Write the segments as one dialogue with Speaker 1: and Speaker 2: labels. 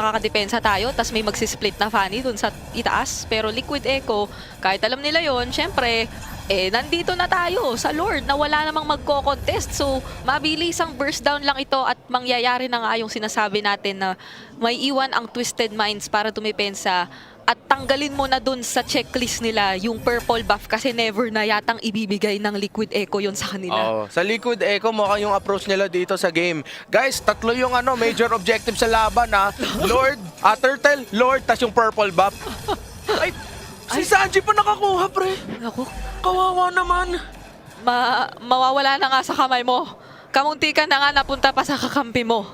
Speaker 1: nakakadepensa tayo, tas may magsisplit na Fanny dun sa itaas. Pero Liquid Echo, kahit alam nila yon, syempre, nandito na tayo sa Lord na wala namang magko-contest. So, mabilis ang burst down lang ito at mangyayari na nga yung sinasabi natin na may iwan ang Twisted Minds para tumipensa at tanggalin mo na dun sa checklist nila yung purple buff kasi never na yatang ibibigay ng Liquid Echo yon sa kanila.
Speaker 2: Oo. Sa Liquid Echo, mukhang yung approach nila dito sa game. Guys, tatlo yung major objective sa laban ha. Lord, Turtle, Lord, tas yung purple buff. Ay, si Sanji pa nakakuha, pre.
Speaker 1: Ako,
Speaker 2: Kawawa naman.
Speaker 1: mawawala na nga sa kamay mo. Kamunti ka na nga napunta pa sa kakampi mo.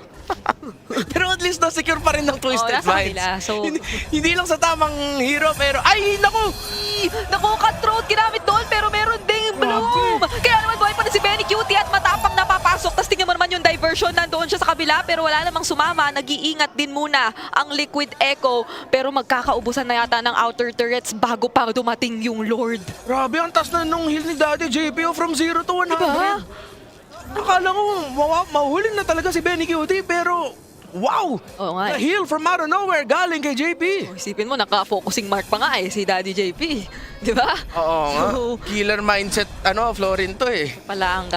Speaker 2: Pero at least na-secure pa rin ng Twisted
Speaker 1: nasa
Speaker 2: Minds.
Speaker 1: kanila, so-
Speaker 2: hindi lang sa tamang hero, pero... Ay, naku!
Speaker 1: Naku, cutthroat ginamit doon pero meron ding bloom. Kaya naman buhay pa rin si Benny Cutie at matapang napapasok. Tapos tingnan mo naman yung diversion, nandoon siya sa kabila pero wala namang sumama. Nag-iingat din muna ang Liquid Echo pero magkakaubusan na yata ng outer turrets bago pa dumating yung Lord.
Speaker 2: Grabe, ang taas na nung heal ni Daddy JP from 0 to 100.
Speaker 1: Diba?
Speaker 2: Akala ko, mahulin na talaga si Benny Cutie, pero... Wow!
Speaker 1: Oo nga
Speaker 2: The
Speaker 1: eh.
Speaker 2: heal from out of nowhere galing kay JP.
Speaker 1: Isipin mo, naka-focusing mark pa nga eh si Daddy JP. Di ba?
Speaker 2: Oo nga.
Speaker 1: So,
Speaker 2: Killer mindset, Florin to eh.
Speaker 1: pala ang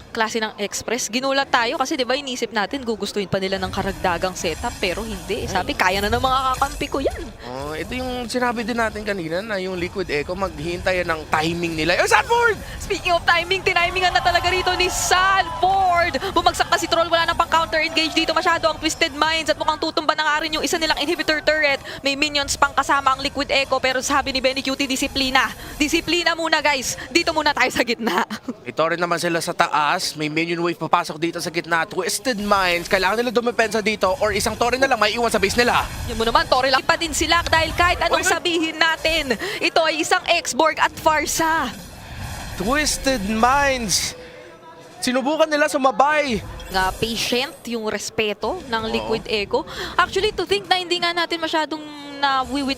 Speaker 1: klase ng Express. Ginulat tayo kasi 'di ba inisip natin gugustuhin pa nila ng karagdagang setup pero hindi. Sabi kaya na ng mga kakampi ko 'yan.
Speaker 2: Oh, ito yung sinabi din natin kanina na yung Liquid Echo maghihintay ng timing nila. Oh, Sanford!
Speaker 1: Speaking of timing, tinimingan na talaga rito ni Sanford. Bumagsak na si Troll, wala nang pang counter engage dito masyado ang Twisted Minds at mukhang tutumba na nga rin yung isa nilang inhibitor turret. May minions pang kasama ang Liquid Echo pero sabi ni Benny Cutie, disiplina. Disiplina muna guys. Dito muna tayo sa gitna.
Speaker 2: Ito rin naman sila sa taas. May minion wave papasok dito sa gitna. Twisted Minds. Kailangan nila dumepensa dito or isang torre na lang may iwan sa base nila.
Speaker 1: Yun mo naman, Torre lang pa din sila dahil kahit anong sabihin natin, ito ay isang X-Borg at Farsa.
Speaker 2: Twisted Minds. Sinubukan nila sumabay.
Speaker 1: Nga patient yung respeto ng Liquid Echo. Actually, to think na hindi nga natin masyadong na-witness